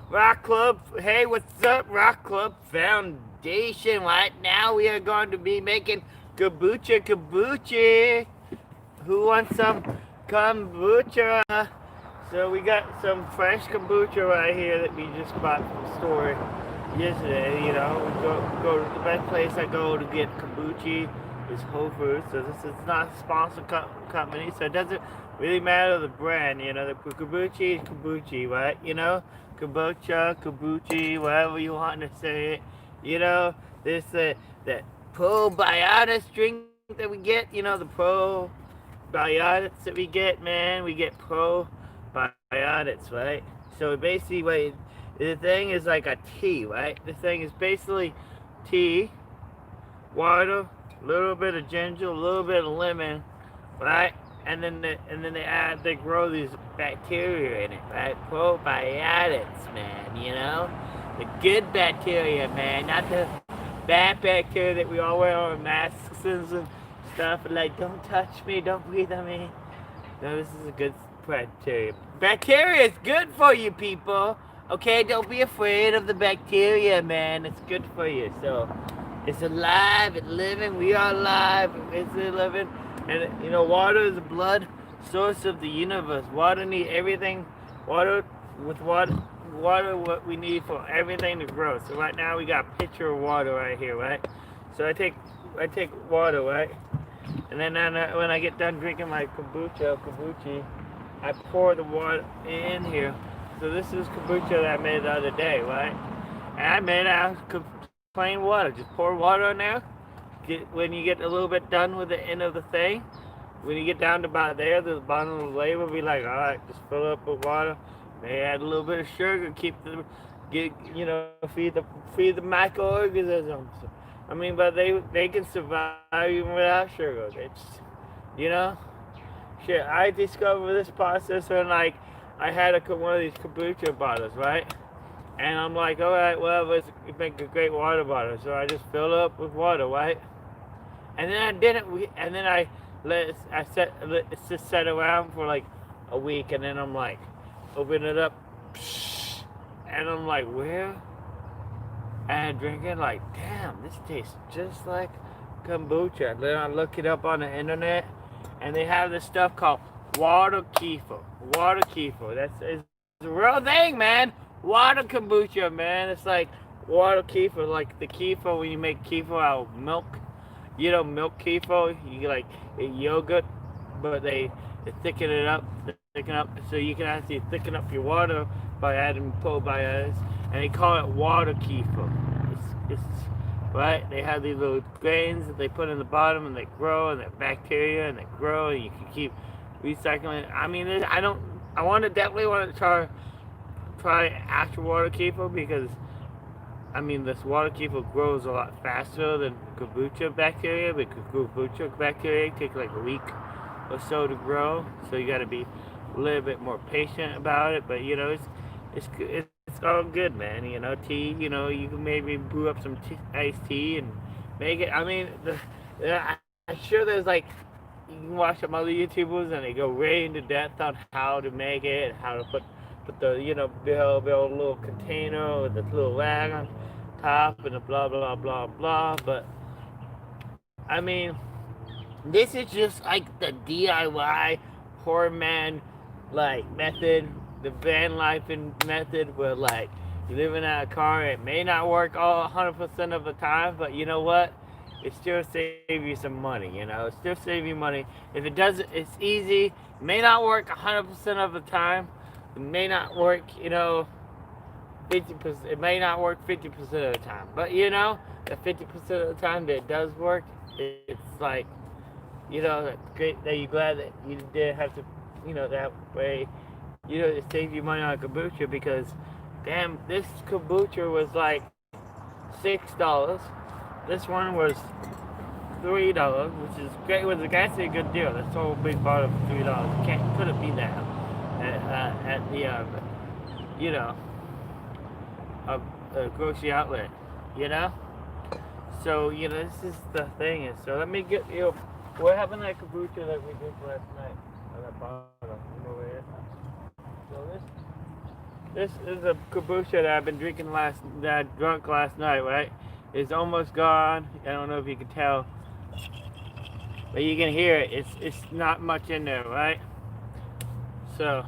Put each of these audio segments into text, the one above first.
Rock Club. Hey, what's up, Rock Club Foundation? Right now we are going to be making kombucha. Who wants some kombucha? So we got some fresh kombucha right here that we just bought from the store yesterday. You know, we go to the best place I go to get kombucha is Whole Foods. So this is not a sponsored company, so it doesn't really matter the brand. You know, the kombucha is kombucha, right? You know, kombucha, whatever you want to say it. You know, this that probiotics drink that we get. You know, the probiotics that we get, man. We get probiotics, right? So basically, the thing is like a tea, right? The thing is basically tea, water, a little bit of ginger, a little bit of lemon, right? They grow these bacteria in it, right? Probiotics, man. You know, the good bacteria, man, not the bad bacteria that we all wear our masks and stuff. Like, don't touch me, don't breathe on me. No, this is a good bacteria. Bacteria is good for you, people. Okay, don't be afraid of the bacteria, man. It's good for you. So, it's alive, it's living. We are alive, it's living. And you know, water is the blood source of the universe. Water need everything. Water with water what we need for everything to grow. So right now we got a pitcher of water right here, right? So I take water, right? And then when I get done drinking my kombucha, I pour the water in here. So this is kombucha that I made the other day, right? And I made it out of plain water. Just pour water in there. When you get a little bit done with the end of the thing, when you get down to about there, the bottom of the label be like, all right, just fill up with water. They add a little bit of sugar, feed the microorganisms. I mean, but they can survive even without sugar. It's, you know, shit. I discovered this process when I had one of these kombucha bottles, right? And I'm like, all right, well, let's make a great water bottle. So I just fill it up with water, right? And then I didn't. And then it's just set around for like a week, and then I'm like, open it up, and I'm like, where? And drinking, like, damn, this tastes just like kombucha. And then I look it up on the internet, and they have this stuff called water kefir. Water kefir. It's a real thing, man. Water kombucha, man. It's like water kefir, like the kefir when you make kefir out of milk. You know, milk kefir. You like yogurt, but they thicken up, so you can actually thicken up your water by adding probiotics, and they call it water kefir. It's right. They have these little grains that they put in the bottom, and they grow, and they're bacteria, and they grow, and you can keep recycling it. I mean, definitely want to try actual water kefir because I mean, this water kefir grows a lot faster than kombucha bacteria, but kombucha bacteria take like a week or so to grow, so you got to be a little bit more patient about it. But you know, it's all good, man. You know, tea. You know, you can maybe brew up some iced tea and make it. I mean, I'm sure there's like you can watch some other YouTubers and they go way into depth on how to make it, how to put the build a little container with a little rag on top and the blah blah blah blah. But I mean, this is just like the DIY poor man like method, the van life method where like you live in a car. It may not work all 100% of the time, but you know what? It still save you some money. You know, it still save you money. If it doesn't, it's easy. It may not work 100% of the time. It may not work, 50%. It may not work 50% of the time. But you know, the 50% of the time that it does work, it's like, that's great that you're glad that you didn't have to, that way, it saved you money on kombucha because, damn, this kombucha was like $6. This one was $3, which is great. It was actually a good deal. That's whole big bottle for $3. Couldn't beat that at the you know grocery outlet. You know. So this is the thing. Is so let me get what happened to that kombucha that we did last night on that bottle. You know where it is? So this is a kombucha that I've been drinking that I drunk last night, right? It's almost gone. I don't know if you can tell, but you can hear it. It's not much in there, right? So,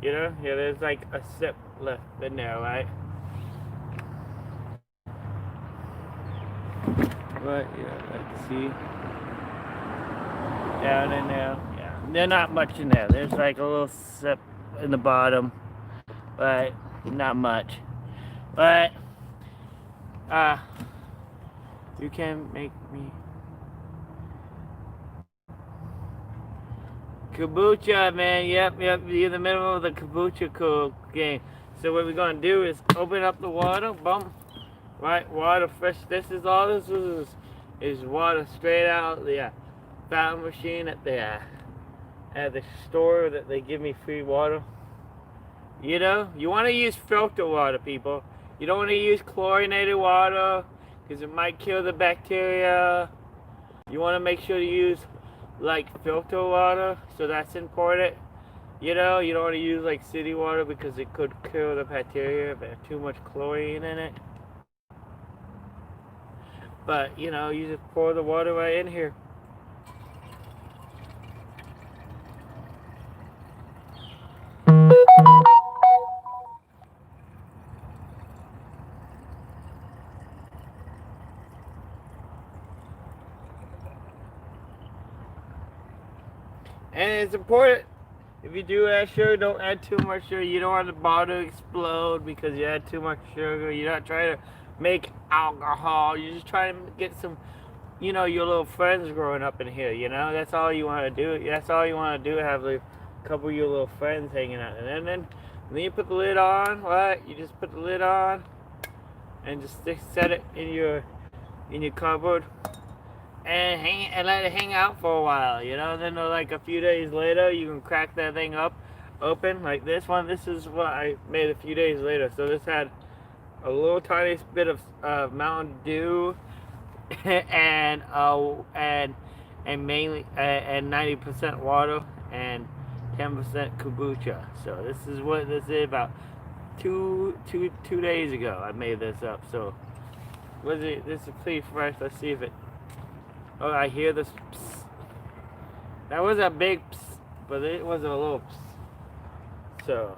yeah, there's like a sip left in there, right? But yeah, let's see. Down in there, yeah. There's not much in there. There's like a little sip in the bottom, but not much. But you can make me kombucha, man. Yep. You're in the middle of the kombucha game. So what we're gonna do is open up the water, boom, right? Water fresh. This is water straight out the fountain machine at the store that they give me free water. You know, you want to use filter water, people. You don't want to use chlorinated water because it might kill the bacteria. You want to make sure to use like filter water, so that's important. You know, you don't want to use like city water because it could kill the bacteria if there's too much chlorine in it. But, you know, you just pour the water right in here. And it's important, if you do add sugar, don't add too much sugar. You don't want the bottle to explode because you add too much sugar. You're not trying to make alcohol. You're just trying to get some, you know, your little friends growing up in here, you know? That's all you want to do. That's all you want to do, have a couple of your little friends hanging out. And then you put the lid on, right? You just put the lid on and just set it in your cupboard. And let it hang out for a while, you know. Then like a few days later, you can crack that thing open like this one. This is what I made a few days later. So this had a little tiny bit of Mountain Dew and mainly and 90% water and 10% kombucha. So this is what this is about. Two days ago, I made this up. So was it? This is pretty fresh. Let's see if it. Oh, I hear this psst. That was a big psst, but it was a little psst. So,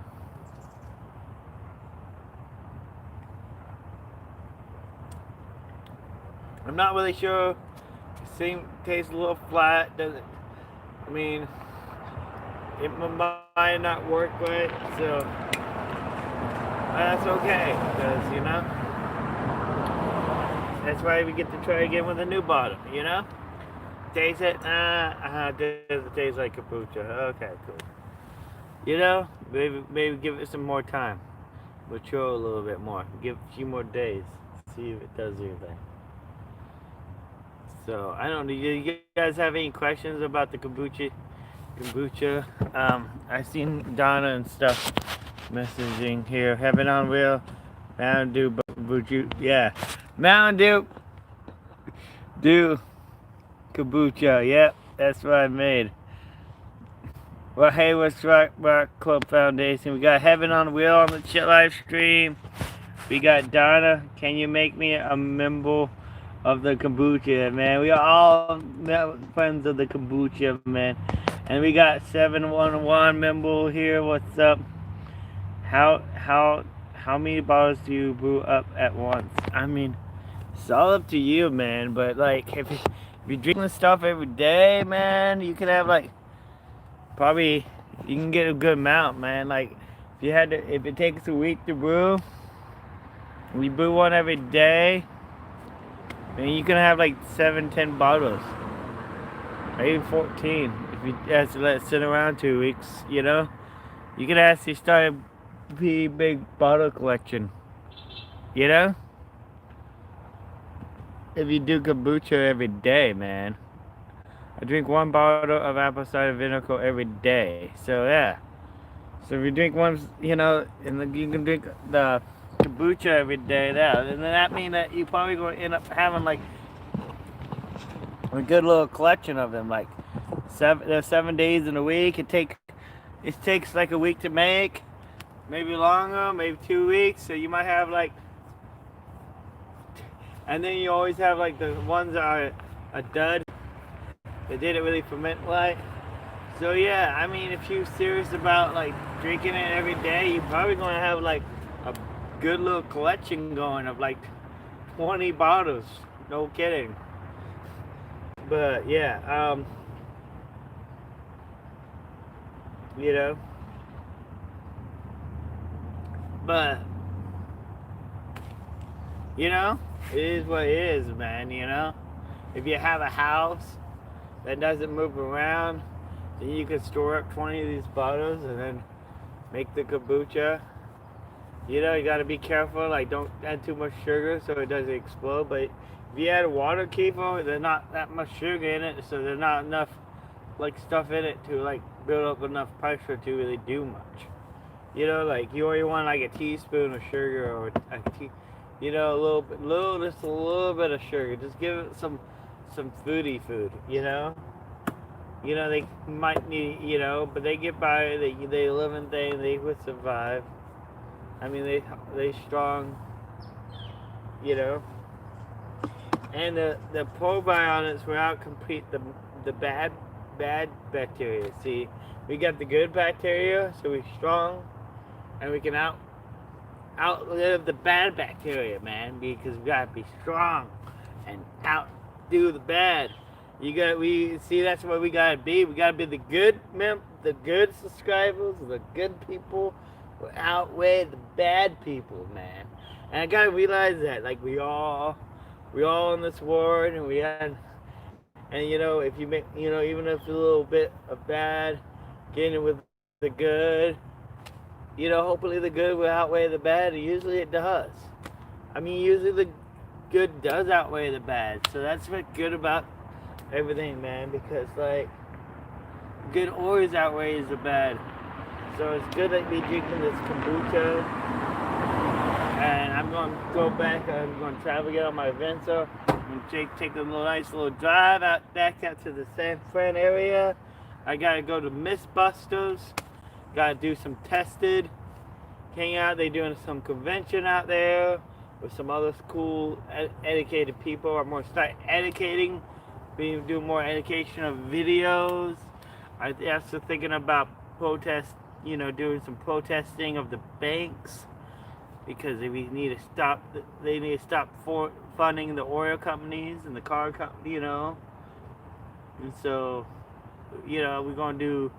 I'm not really sure. It tastes a little flat. Doesn't? I mean, it might not work right. So, that's okay, because you know. That's why we get to try again with a new bottle, you know? Taste it? Does it taste like kombucha? Okay, cool. You know, maybe give it some more time. Mature a little bit more. Give it a few more days. See if it does anything. So, I don't know. Do you guys have any questions about the kombucha? I've seen Donna and stuff messaging here. Heaven on Wheel. Mountain Dew, kombucha. Yeah. Mountain Dew kombucha. Yep, that's what I made. Well, hey, what's Rock Club Foundation? We got Heaven on Wheel on the chat live stream. We got Donna. Can you make me a member of the kombucha, man? We are all friends of the kombucha, man. And we got 711 member here. What's up? How many bottles do you brew up at once? I mean, it's all up to you, man. But like, if you drink this stuff every day, man, you can have like probably you can get a good amount, man. Like if it takes a week to brew, we brew one every day, and you can have like 7-10 bottles, maybe 14 if you have to let it sit around 2 weeks. You know, you can actually start a pretty big bottle collection. You know. If you do kombucha every day, man. I drink 1 bottle of apple cider vinegar every day. So yeah. So if you drink one, you know, and then you can drink the kombucha every day, and then that means that you probably going to end up having like a good little collection of them. Like there's 7 days in a week. It takes like a week to make. maybe longer, maybe 2 weeks. So you might have like, and then you always have like the ones that are a dud. They didn't really ferment right. So yeah, I mean, if you're serious about like drinking it every day, you're probably gonna have like a good little collection going of like 20 bottles. No kidding. But yeah, you know, but you know, it is what it is, man. You know, if you have a house that doesn't move around, then you can store up 20 of these bottles and then make the kombucha. You know, you gotta be careful, like don't add too much sugar so it doesn't explode. But if you add water kefir, there's not that much sugar in it, so there's not enough like stuff in it to like build up enough pressure to really do much. You know, like you only want like a teaspoon of sugar or you know, just a little bit of sugar. Just give it some foodie food. You know they might need, but they get by. They live and they would survive. I mean, they strong. You know, and the probiotics will out compete the bad bacteria. See, we got the good bacteria, so we're strong, and we can outlive the bad bacteria, man, because we gotta be strong and outdo the bad. We see that's what we gotta be. We gotta be the good subscribers, the good people will outweigh the bad people, man. And I gotta realize that, like we all in this world, and if you make, even if a little bit of bad, getting with the good, hopefully the good will outweigh the bad. And usually it does. I mean, usually the good does outweigh the bad. So that's what's good about everything, man. Because like, good always outweighs the bad. So it's good that we drinking this kombucha. And I'm going to go back. I'm going to travel again on my Venza. I'm going to take a nice little drive back out to the San Fran area. I got to go to Mythbusters. Got to do some tested. Hang out. They're doing some convention out there with some other cool, educated people. I'm going to start educating. Do more education of videos. I'm also thinking about doing some protesting of the banks. Because they need to stop funding the oil companies and the car company, And so, we're going to do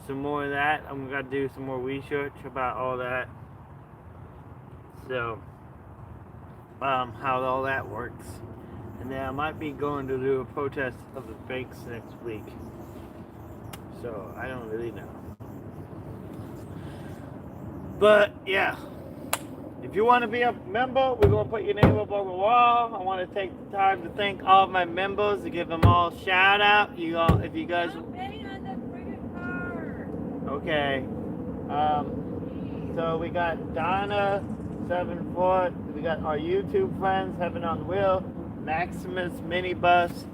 some more of that. I'm going to do some more research about all that. So, how all that works. And then I might be going to do a protest of the banks next week. So, I don't really know. But, yeah. If you want to be a member, we're going to put your name up on the wall. I want to take the time to thank all of my members, to give them all a shout out. If you guys... I'm paying on that friggin' car. Okay. So we got Donna, 7 Foot. We got our YouTube friends, Heaven on the Wheel, Maximus Minibus.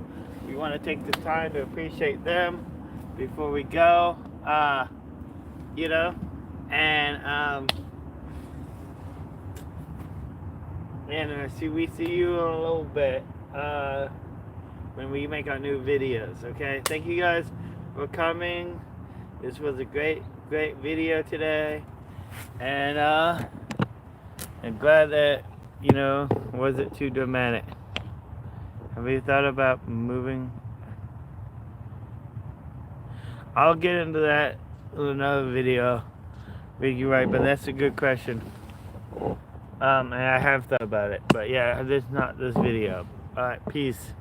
We want to take the time to appreciate them before we go. And we see you in a little bit when we make our new videos. Okay, thank you guys for coming. This was a great video today, and I'm glad that wasn't too dramatic. Have you thought about moving? I'll get into that in another video. You're right, but that's a good question. And I have thought about it, but yeah, this not this video. Alright, peace.